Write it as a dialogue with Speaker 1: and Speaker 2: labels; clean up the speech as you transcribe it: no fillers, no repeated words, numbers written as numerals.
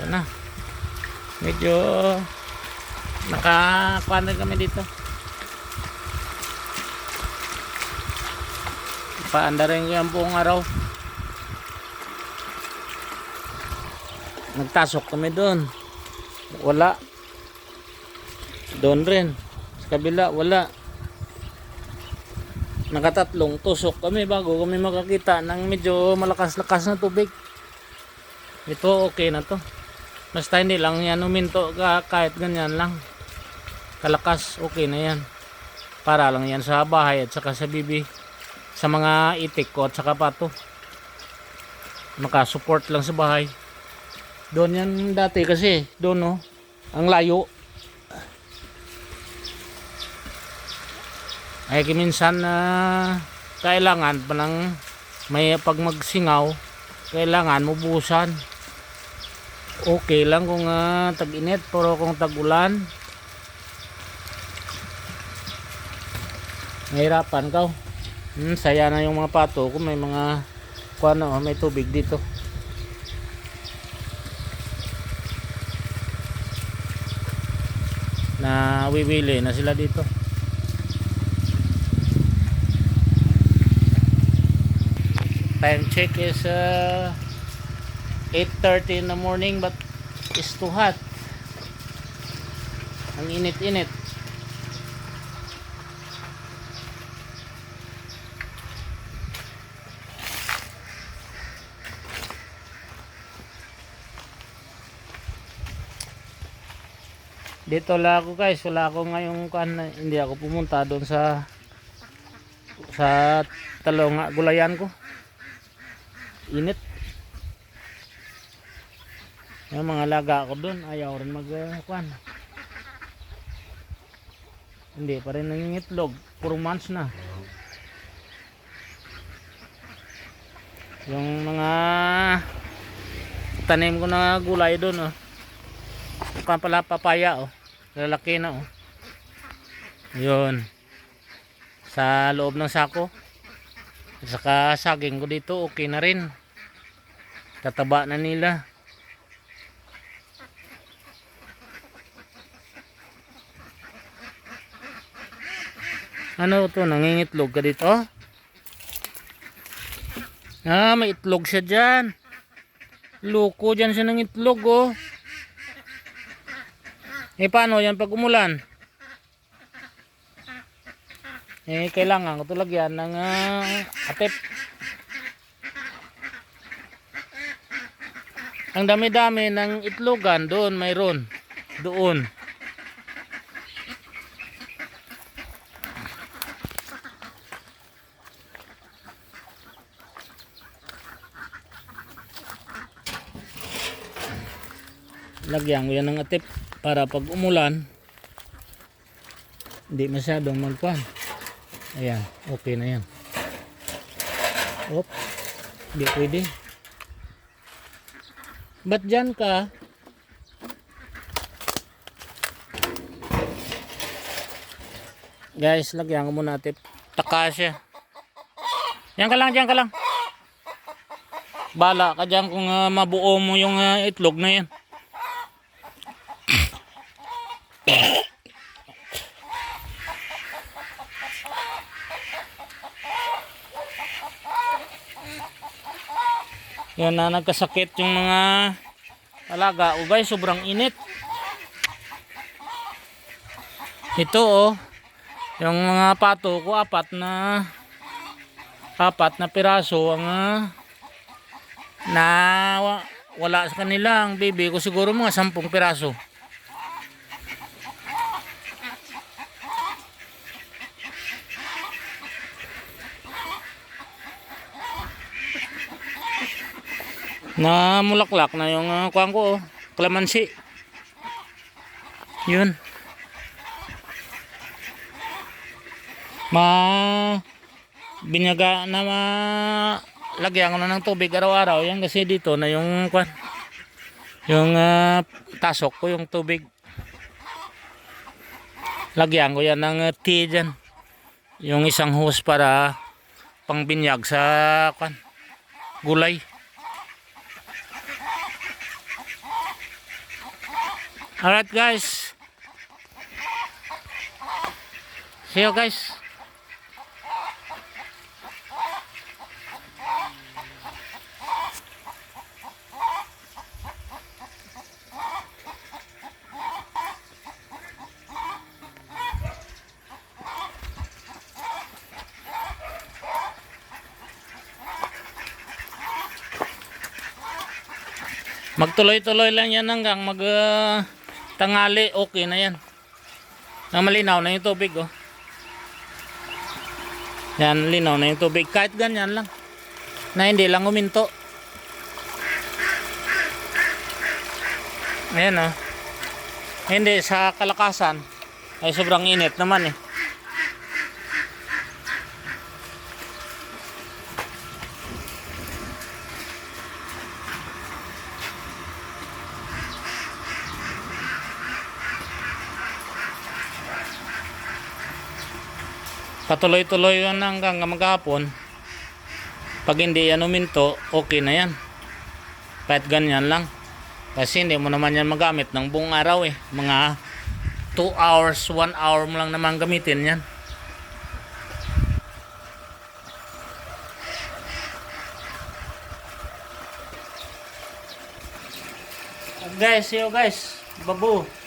Speaker 1: Ito na. Medyo nakakuan rin kami dito. Paanda rin yung buong araw. Nagtasok kami doon. Wala. Doon rin. Sa kabila, wala. Nakatatlong tusok kami bago kami makakita ng medyo malakas-lakas na tubig. Ito okay na to. Basta hindi lang yan uminto kahit ganyan lang. Kalakas, okay na yan. Para lang yan sa bahay at saka sa bibi. Sa mga itik ko at saka pato. Makasupport lang sa bahay. Doon yan dati kasi. Doon no. Ang layo. Ay minsan kailangan pa lang may pag magsingaw. Kailangan mubusan. Okay lang kung tag-init. Pero kung tag-ulan. Mahirapan ka. Saya na yung mga pato kung may mga kuano, may tubig dito. Na wiwili na sila dito. Time check is 8:30 in the morning, but it's too hot. Ang init-init. Dito lang ako guys, wala ako ngayong hindi ako pumunta doon sa talong gulayan ko. Init. Yung mga laga ko doon, ayaw rin hindi pa rin nangingitlog, 4 months na. Yung mga tanim ko na gulay doon pala papaya lalaki na yun sa loob ng sako at saka saging ko dito okay na rin, tataba na nila. Ano to, nangingitlog ka dito? May itlog siya dyan, loko dyan siya ng itlog paano yan pag umulan? Kailangan ko ito lagyan ng atip. Ang dami-dami ng itlogan doon, mayroon doon. Lagyan ko yan ng atip para pag umulan hindi masyadong magkuhan. Ayan, okay na yan. Hindi pwede. Ba't dyan ka? Guys, lagyan ko muna tip. Taka siya. Diyan ka lang, diyan ka lang. Bala ka dyan kung mabuo mo yung itlog na yan. Yan na nagkasakit yung mga alaga ko guys, sobrang init. Ito yung mga pato ko apat na piraso ang na wala sa kanila. Ang baby ko siguro mga 10 piraso. Na mulaklak na yung kuwan ko kalamansi. Yun. Binyaga na lagyan ko na ng tubig araw-araw yan kasi dito na yung kuwan. Yung tasok ko yung tubig. Lagyan ko yan ng tea dyan. Yung isang hose para pangbinyag sa kuwan, gulay. Alright guys. See you guys. Magtuloy-tuloy lang yan hanggang tanghali, okay na yan. Na malinaw na yung tubig, oh. Yan, linaw na yung tubig. Kahit ganyan lang. Na hindi lang uminto. Ayan, oh. Hindi, sa kalakasan ay sobrang init naman, eh. Patuloy-tuloy yan hanggang maghapon. Pag hindi yan uminto, okay na yan. Kahit ganyan lang. Kasi hindi mo naman yan magamit ng buong araw, eh. Mga 2 hours, 1 hour mo lang naman gamitin yan. Guys, see you guys. Babu.